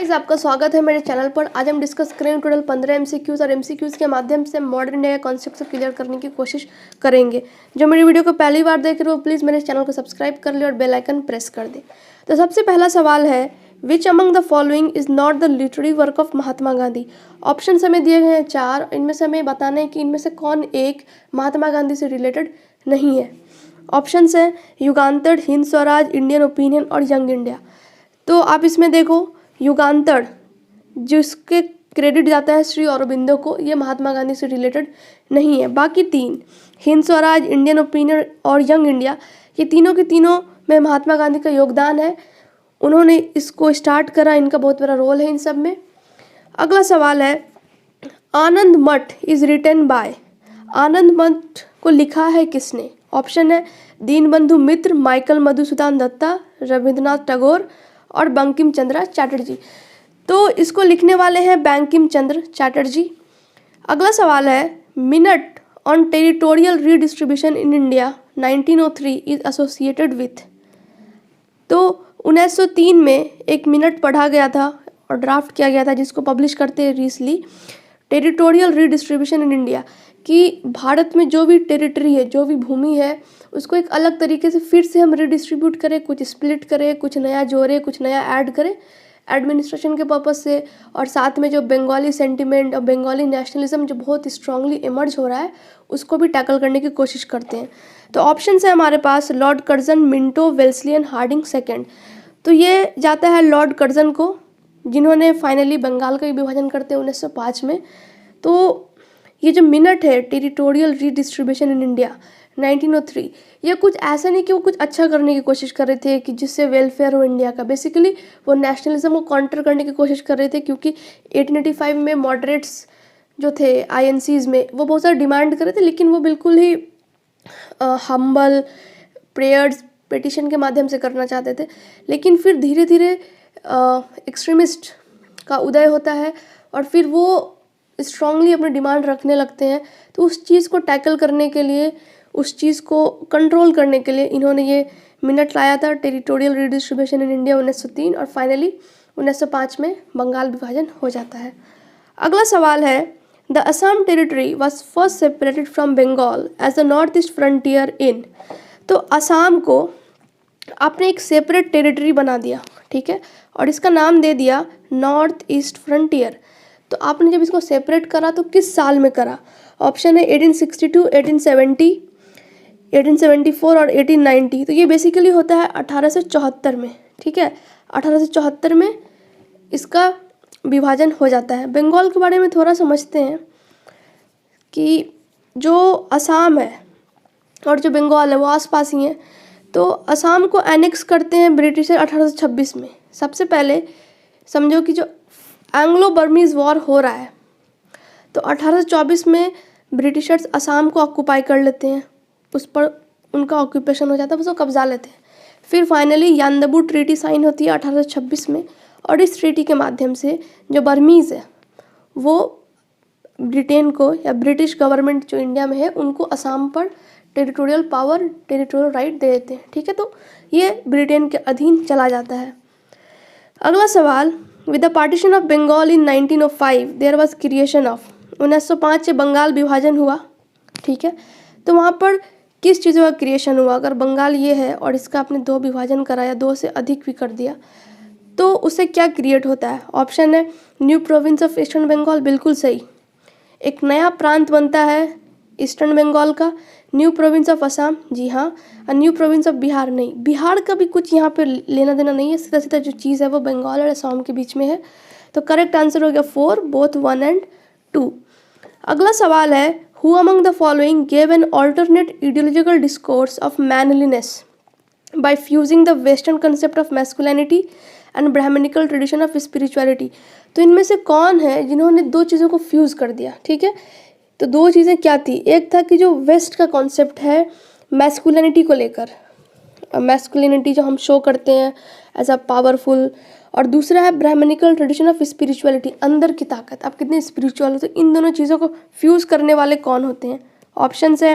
Guys, आपका स्वागत है मेरे चैनल पर। आज हम डिस्कस करेंगे टोटल 15 एमसीक्यूज और एमसीक्यूज के माध्यम से मॉडर्न इंडिया कॉन्सेप्ट से क्लियर करने की कोशिश करेंगे। जो मेरी वीडियो को पहली बार देख रहे हो प्लीज़ मेरे चैनल को सब्सक्राइब कर ले और बेल आइकन प्रेस कर दे। तो सबसे पहला सवाल है, which among the following is not the literary work of Mahatma Gandhi. Option हमें दिए गए हैं 4, इनमें से हमें बताना है कि इनमें से कौन एक महात्मा गांधी से रिलेटेड नहीं है। ऑप्शन है युगांतर, हिंद स्वराज, इंडियन ओपिनियन और यंग इंडिया। तो आप इसमें देखो, युगांतर जिसके क्रेडिट जाता है श्री अरबिंदो को, ये महात्मा गांधी से रिलेटेड नहीं है। बाकी 3, हिंद स्वराज, इंडियन ओपिनियन और यंग इंडिया, ये तीनों के तीनों में महात्मा गांधी का योगदान है। उन्होंने इसको स्टार्ट करा, इनका बहुत बड़ा रोल है इन सब में। अगला सवाल है, आनंद मठ इज रिटन बाय। आनंद मठ को लिखा है किसने। ऑप्शन है दीनबंधु मित्र, माइकल मधुसूदन दत्ता, रविंद्रनाथ टैगोर और बंकिम चंद्र चटर्जी। तो इसको लिखने वाले हैं बंकिम चंद्र चटर्जी। अगला सवाल है, minute on territorial redistribution in India 1903 is associated with. तो 1903 में एक मिनट पढ़ा गया था और ड्राफ्ट किया गया था जिसको पब्लिश करते हैं रिसली, टेरिटोरियल रीडिस्ट्रीब्यूशन इन इंडिया, कि भारत में जो भी टेरिटरी है, जो भी भूमि है, उसको एक अलग तरीके से फिर से हम रिडिस्ट्रीब्यूट करें, कुछ स्प्लिट करें, कुछ नया जोड़े, कुछ नया ऐड करें एडमिनिस्ट्रेशन के पर्पज़ से। और साथ में जो बंगाली सेंटिमेंट और बंगाली नेशनलिज्म जो बहुत स्ट्रांगली इमर्ज हो रहा है, उसको भी टैकल करने की कोशिश करते हैं। तो ऑप्शन है हमारे पास Lord Curzon, Minto, Wellesley and Hardinge second. तो ये जाता है लॉर्ड कर्जन को, जिन्होंने फाइनली बंगाल का भी विभाजन करते हैं 1905 में। तो ये जो मिनट है टेरिटोरियल रीडिस्ट्रीब्यूशन इन इंडिया 1903, ये कुछ ऐसा नहीं कि वो कुछ अच्छा करने की कोशिश कर रहे थे कि जिससे वेलफेयर हो इंडिया का। बेसिकली वो नेशनलिज्म को काउंटर करने की कोशिश कर रहे थे, क्योंकि 1885 में मॉडरेट्स जो थे आईएनसीज में, वो बहुत सारा डिमांड कर रहे थे, लेकिन वो बिल्कुल ही हम्बल प्रेयर्स पिटिशन के माध्यम से करना चाहते थे। लेकिन फिर धीरे धीरे एक्सट्रीमिस्ट का उदय होता है और फिर वो स्ट्रांगली अपनी डिमांड रखने लगते हैं। तो उस चीज़ को टैकल करने के लिए, उस चीज़ को कंट्रोल करने के लिए इन्होंने ये मिनट लाया था, टेरिटोरियल रीडिस्ट्रीब्यूशन इन इंडिया 1903, और फाइनली 1905 में बंगाल विभाजन हो जाता है। अगला सवाल है, the Assam territory was first separated from Bengal as the North East Frontier in. तो असम को आपने एक सेपरेट टेरिटरी बना दिया, ठीक है, और इसका नाम दे दिया नॉर्थ ईस्ट फ्रंटियर। तो आपने जब इसको सेपरेट करा तो किस साल में करा। ऑप्शन है 1862, 1870, 1874 और 1890। तो ये बेसिकली होता है 1874 में, ठीक है, 1874 में इसका विभाजन हो जाता है। बंगाल के बारे में थोड़ा समझते हैं कि जो असम है और जो बंगाल है वो आसपास ही हैं। तो असम को एनेक्स करते हैं ब्रिटिशर 1826 में। सबसे पहले समझो कि जो एंग्लो बर्मीज़ वॉर हो रहा है, तो 1824 में ब्रिटिशर्स असम को ऑक्यूपाई कर लेते हैं, उस पर उनका ऑक्यूपेशन हो जाता है, उसको कब्जा लेते हैं। फिर फाइनली यानदबू ट्रीटी साइन होती है 1826 में, और इस ट्रीटी के माध्यम से जो बर्मीज़ है वो ब्रिटेन को या ब्रिटिश गवर्नमेंट जो इंडिया में है उनको असम पर territorial power, territorial right they देते हैं, ठीक है। तो ये ब्रिटेन के अधीन चला जाता है। अगला सवाल, with the partition of Bengal in 1905 there was creation of. 1905 से बंगाल विभाजन हुआ, ठीक है। तो वहाँ पर किस चीज़ों का क्रिएशन हुआ। अगर बंगाल ये है और इसका आपने 2 विभाजन कराया, 2 से अधिक भी कर दिया, तो उससे क्या क्रिएट होता है। ऑप्शन है new province of eastern Bengal, बिल्कुल सही, एक नया प्रांत बनता है ईस्टर्न बंगाल का। न्यू प्रोविंस ऑफ असम, जी हाँ, और न्यू प्रोविंस ऑफ बिहार नहीं, बिहार का भी कुछ यहाँ पे लेना देना नहीं है, सीधा सीधा जो चीज़ है वो बंगाल और असम के बीच में है। तो करेक्ट आंसर हो गया 4, बोथ 1 एंड 2। अगला सवाल है, who among the following gave an alternate ideological discourse of manliness by fusing the western concept of masculinity and brahmanical tradition of spirituality. तो इनमें से कौन है जिन्होंने 2 चीज़ों को फ्यूज़ कर दिया, ठीक है। तो 2 चीज़ें क्या थी, एक था कि जो वेस्ट का कॉन्सेप्ट है मैस्कुलिनिटी को लेकर, मैस्कुलिनिटी जो हम शो करते हैं एज अ पावरफुल, और दूसरा है ब्राह्मणिकल ट्रेडिशन ऑफ स्पिरिचुअलिटी, अंदर की ताकत, आप कितने स्पिरिचुअल हो। तो इन दोनों चीज़ों को फ्यूज़ करने वाले कौन होते हैं। ऑप्शन है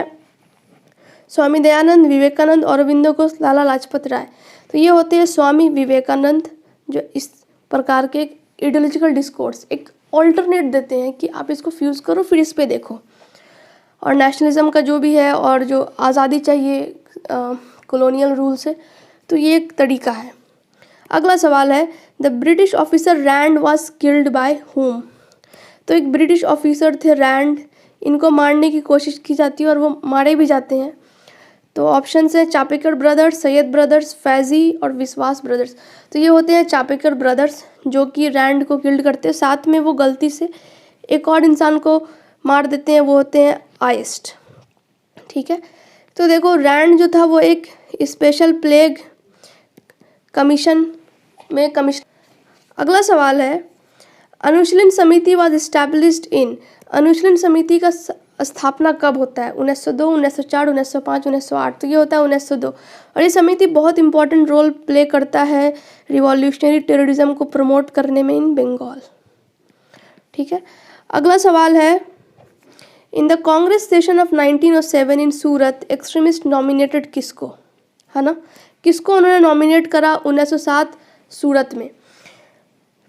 स्वामी दयानंद, विवेकानंद, अरविंदो घोष, लाला लाजपत राय। तो ये होते हैं स्वामी विवेकानंद, जो इस प्रकार के आइडियोलॉजिकल डिस्कोर्स, एक ऑल्टरनेट देते हैं कि आप इसको फ्यूज़ करो, फिर इस पे देखो। और नेशनलिज्म का जो भी है, और जो आज़ादी चाहिए कॉलोनियल रूल से, तो ये एक तरीका है। अगला सवाल है, the British officer Rand was killed by whom. तो एक ब्रिटिश ऑफिसर थे रैंड, इनको मारने की कोशिश की जाती है और वो मारे भी जाते हैं। तो ऑप्शन है चापेकर ब्रदर्स, सैयद ब्रदर्स, फैजी और विश्वास ब्रदर्स। तो ये होते हैं चापेकर ब्रदर्स जो कि रैंड को किल्ड करते हैं, साथ में वो गलती से एक और इंसान को मार देते हैं, वो होते हैं आइस्ट। ठीक है, तो देखो रैंड जो था वो एक स्पेशल प्लेग कमीशन में कमीशन। अगला सवाल है, अनुशीलन समिति वाज एस्टैब्लिश्ड इन। अनुशीलन समिति का स्थापना कब होता है? 1902, 1904, 1905, 1908। तो ये होता है 1902। और ये समिति बहुत इंपॉर्टेंट रोल प्ले करता है रिवॉल्यूशनरी टेररिज्म को प्रमोट करने में इन बंगाल। ठीक है, अगला सवाल है, in the Congress session of 1907 in Surat extremist nominated किसको, है ना, किसको उन्होंने नॉमिनेट करा 1907 सूरत में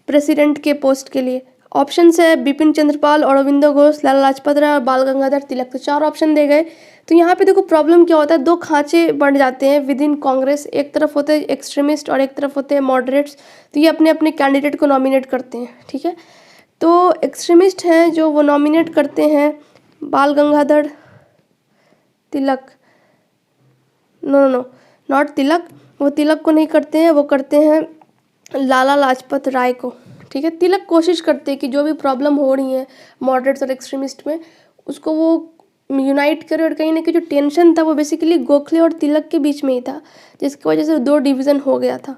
प्रेसिडेंट के पोस्ट के लिए? ऑप्शन है बिपिन चंद्रपाल, अरविंदो घोष, लाला लाजपत राय और बाल गंगाधर तिलक। तो 4 ऑप्शन दे गए। तो यहाँ पे देखो प्रॉब्लम क्या होता है, 2 खांचे बन जाते हैं विद इन कांग्रेस, एक तरफ होते हैं एक्सट्रीमिस्ट और एक तरफ होते हैं मॉडरेट्स। तो ये अपने अपने कैंडिडेट को नॉमिनेट करते हैं। ठीक है, तो एक्सट्रीमिस्ट हैं जो वो नॉमिनेट करते हैं बाल गंगाधर तिलक, नो नॉट तिलक, वो तिलक को नहीं करते हैं, वो करते हैं लाला लाजपत राय को। ठीक है, तिलक कोशिश करते हैं कि जो भी प्रॉब्लम हो रही है मॉडरेट्स और एक्सट्रीमिस्ट में, उसको वो यूनाइट करे। और कहीं ना कहीं जो टेंशन था वो बेसिकली गोखले और तिलक के बीच में ही था, जिसकी वजह से 2 डिवीज़न हो गया था।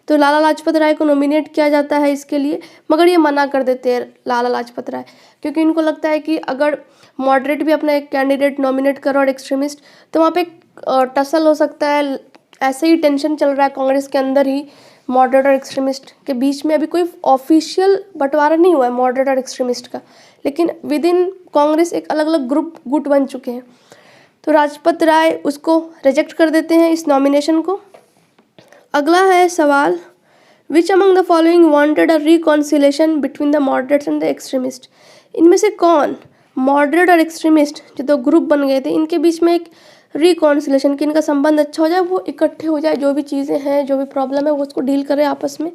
तो लाला लाजपत राय को नॉमिनेट किया जाता है इसके लिए, मगर ये मना कर देते हैं लाला लाजपत राय, क्योंकि इनको लगता है कि अगर मॉडरेट भी अपना एक कैंडिडेट नॉमिनेट करो और एक्सट्रीमिस्ट, तो वहाँ पे टसल हो सकता है। ऐसे ही टेंशन चल रहा है कांग्रेस के अंदर ही मॉडरेट और एक्सट्रीमिस्ट के बीच में। अभी कोई ऑफिशियल बंटवारा नहीं हुआ है मॉडरेट और एक्सट्रीमिस्ट का, लेकिन विद इन कांग्रेस एक अलग अलग गुट बन चुके हैं। तो लाजपत राय उसको रिजेक्ट कर देते हैं इस नॉमिनेशन को। अगला है सवाल, which among the following wanted a reconciliation between the moderates and the extremist. इनमें से कौन, मॉडरेट और एक्सट्रीमिस्ट जो 2 ग्रुप बन गए थे, इनके बीच में एक रिकॉन्सिलेशन, कि इनका संबंध अच्छा हो जाए, वो इकट्ठे हो जाए, जो भी चीज़ें हैं, जो भी प्रॉब्लम है वो उसको डील करें आपस में।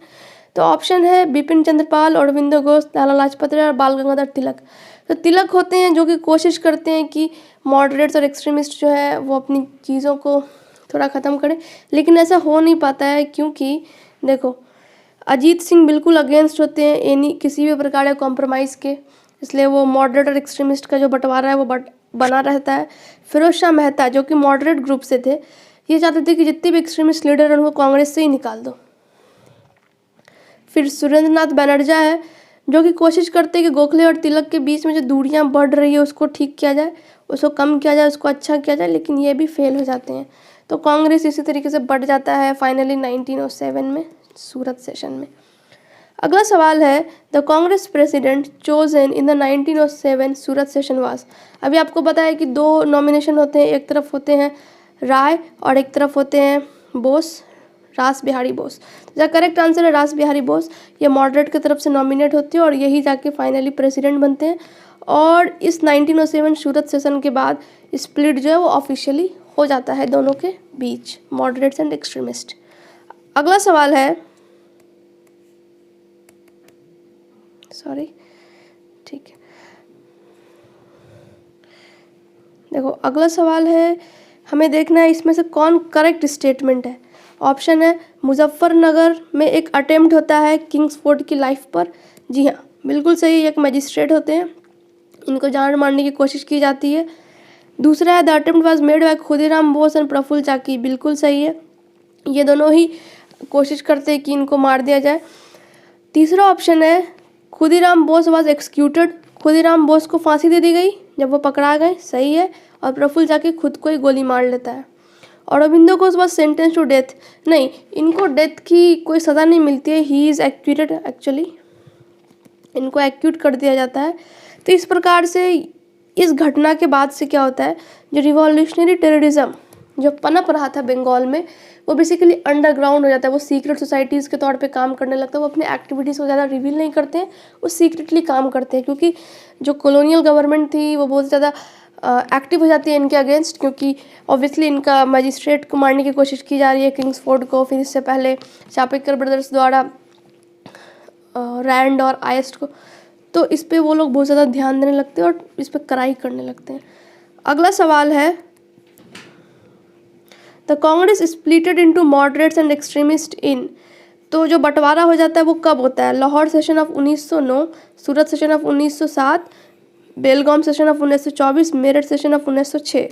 तो ऑप्शन है बिपिन चंद्रपाल, अरविंदो घोष, लाला लाजपत राय और बाल गंगाधर तिलक। तो तिलक होते हैं जो कि कोशिश करते हैं कि मॉडरेट्स और एक्सट्रीमिस्ट जो है वो अपनी चीज़ों को थोड़ा ख़त्म करें, लेकिन ऐसा हो नहीं पाता है, क्योंकि देखो अजीत सिंह बिल्कुल अगेंस्ट होते हैं एनी किसी भी प्रकार के कॉम्प्रोमाइज़ के, इसलिए वो मॉडरेट और एक्सट्रीमिस्ट का जो बंटवारा है वो बना रहता है। फिरोज शाह मेहता जो कि मॉडरेट ग्रुप से थे, ये चाहते थे कि जितने भी एक्सट्रीमिस्ट लीडर हैं उनको कांग्रेस से ही निकाल दो। फिर सुरेंद्र नाथ बनर्जी है जो कि कोशिश करते हैं कि गोखले और तिलक के बीच में जो दूरियां बढ़ रही है उसको ठीक किया जाए, उसको कम किया जाए, उसको अच्छा किया जाए, लेकिन ये भी फेल हो जाते हैं। तो कांग्रेस इसी तरीके से बढ़ जाता है फाइनली 1907 में सूरत सेशन में। अगला सवाल है, the Congress president chosen in the 1907 Surat session वास। अभी आपको पता है कि 2 नॉमिनेशन होते हैं, एक तरफ होते हैं राय और एक तरफ होते हैं बोस, रास बिहारी बोस। तो करेक्ट आंसर है रास बिहारी बोस। ये मॉडरेट की तरफ से नॉमिनेट होते हैं और यही जाके फाइनली प्रेसिडेंट बनते हैं। और इस 1907 सूरत सेशन के बाद स्प्लिट जो है वो ऑफिशियली हो जाता है दोनों के बीच, मॉडरेट्स एंड एक्सट्रीमिस्ट। अगला सवाल है, सॉरी, ठीक है, देखो अगला सवाल है, हमें देखना है इसमें से कौन करेक्ट स्टेटमेंट है। ऑप्शन है मुजफ्फरनगर में एक अटेम्प्ट होता है किंग्सफोर्ड की लाइफ पर। जी हाँ, बिल्कुल सही, एक मजिस्ट्रेट होते हैं, इनको जान मारने की कोशिश की जाती है। दूसरा है the attempt was made by Khudiram Bose and Prafulla Chaki. बिल्कुल सही है, ये दोनों ही कोशिश करते हैं कि इनको मार दिया जाए। तीसरा ऑप्शन है खुदीराम बोस वाज एक्सक्यूटेड। खुदीराम बोस को फांसी दे दी गई जब वो पकड़ा गए, सही है। और प्रफुल्ल चाकी खुद को ही गोली मार लेता है। और Aurobindo Ghosh was sentence to death. नहीं, इनको डेथ की कोई सज़ा नहीं मिलती है, ही इज़ एक्यूटेड, एक्चुअली इनको एक्यूट कर दिया जाता है। तो इस प्रकार से इस घटना के बाद से क्या होता है, जो रिवॉल्यूशनरी टेररिज्म जो पनप रहा था बंगाल में वो बेसिकली अंडरग्राउंड हो जाता है, वो सीक्रेट सोसाइटीज़ के तौर पे काम करने लगता है। वो अपने एक्टिविटीज़ को ज़्यादा रिवील नहीं करते हैं, वो सीक्रेटली काम करते हैं, क्योंकि जो कॉलोनियल गवर्नमेंट थी वो बहुत ज़्यादा एक्टिव हो जाती है इनके अगेंस्ट, क्योंकि ऑब्वियसली इनका मजिस्ट्रेट को मारने की कोशिश की जा रही है, किंग्सफोर्ड को, फिर इससे पहले चापेकर ब्रदर्स द्वारा रैंड और आयस्ट को। तो इस पे वो लोग बहुत ज़्यादा ध्यान देने लगते हैं और इस पे कराई करने लगते हैं। अगला सवाल है, the Congress splitted into moderates and extremist in. तो जो बंटवारा हो जाता है वो कब होता है? Lahore session of 1909, Surat session of 1907, Belgaum session of 1924, Meerut session of 1906।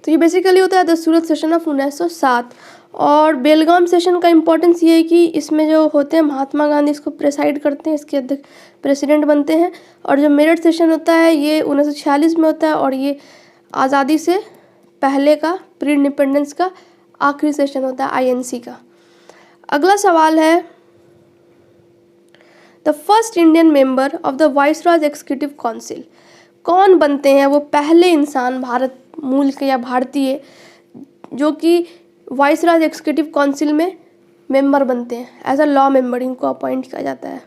तो ये बेसिकली होता है द सूरत सेशन ऑफ 1907। और बेलगाम सेशन का इम्पोर्टेंस ये है कि इसमें जो होते हैं महात्मा गांधी इसको प्रेसाइड करते हैं, इसके अध्यक्ष प्रेसिडेंट बनते हैं। और जो मेरठ सेशन होता है ये 1946 में होता है और ये आज़ादी से पहले का, प्री इंडिपेंडेंस का आखिरी सेशन होता है आईएनसी का। अगला सवाल है, the first Indian member of the viceroys executive council. कौन बनते हैं वो पहले इंसान भारत मूल के या भारतीय जो कि वाइसरॉयज एग्जीक्यूटिव काउंसिल में मेंबर बनते हैं? एज अ लॉ मेंबर इनको अपॉइंट किया जाता है।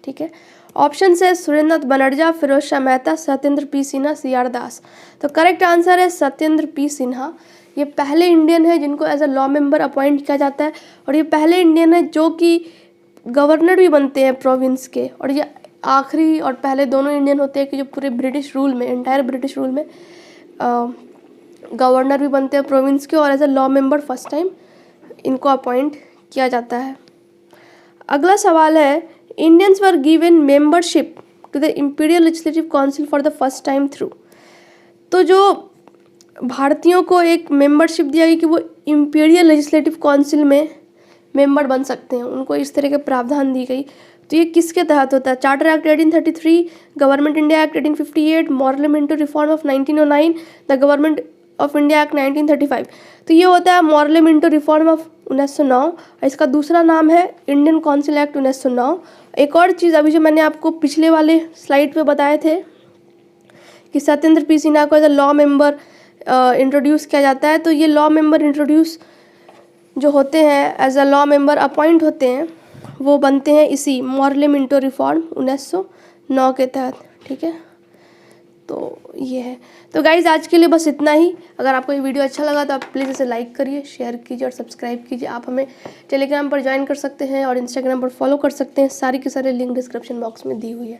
ठीक है, ऑप्शन है सुरेंद्रनाथ बनर्जा, फिरोज शाह मेहता, सत्येंद्र पी सिन्हा, सीआर दास। तो करेक्ट आंसर है सत्येंद्र पी सिन्हा। ये पहले इंडियन है जिनको as a law member appoint किया जाता है और ये पहले इंडियन है जो कि गवर्नर भी बनते हैं प्रोविंस के। और ये आखिरी और पहले दोनों इंडियन होते हैं कि जो पूरे ब्रिटिश रूल में, एंटायर ब्रिटिश रूल में गवर्नर भी बनते हैं प्रोविंस के और as a law member first time इनको अपॉइंट किया जाता है। अगला सवाल है, Indians were given membership to the imperial legislative council for the first time through. तो जो भारतीयों को एक मेंबरशिप दिया गई कि वो इंपीरियल लेजिस्लेटिव काउंसिल में मेंबर बन सकते हैं, उनको इस तरह के प्रावधान दी गई। तो ये किसके तहत होता है? Charter act 1833, government India act 1858, Morley Minto reform of 1909, the government of India act 1935। तो ये होता है मॉरलेमेंटो रिफॉर्म ऑफ 1909। इसका दूसरा नाम है इंडियन काउंसिल एक्ट 1909। एक और चीज़ अभी जो मैंने आपको पिछले वाले स्लाइड पे बताए थे कि सत्येंद्र पी सिन्हा को as a law member introduce किया जाता है। तो ये लॉ मेंबर इंट्रोड्यूस जो होते हैं as a law member appoint होते हैं वो बनते हैं इसी मॉरलेमेंटो रिफॉर्म 1909 के तहत। ठीक है, तो ये है। तो गाइज़ आज के लिए बस इतना ही। अगर आपको ये वीडियो अच्छा लगा तो आप प्लीज़ इसे लाइक करिए, शेयर कीजिए और सब्सक्राइब कीजिए। आप हमें टेलीग्राम पर ज्वाइन कर सकते हैं और इंस्टाग्राम पर फॉलो कर सकते हैं। सारी के सारे लिंक डिस्क्रिप्शन बॉक्स में दी हुई है।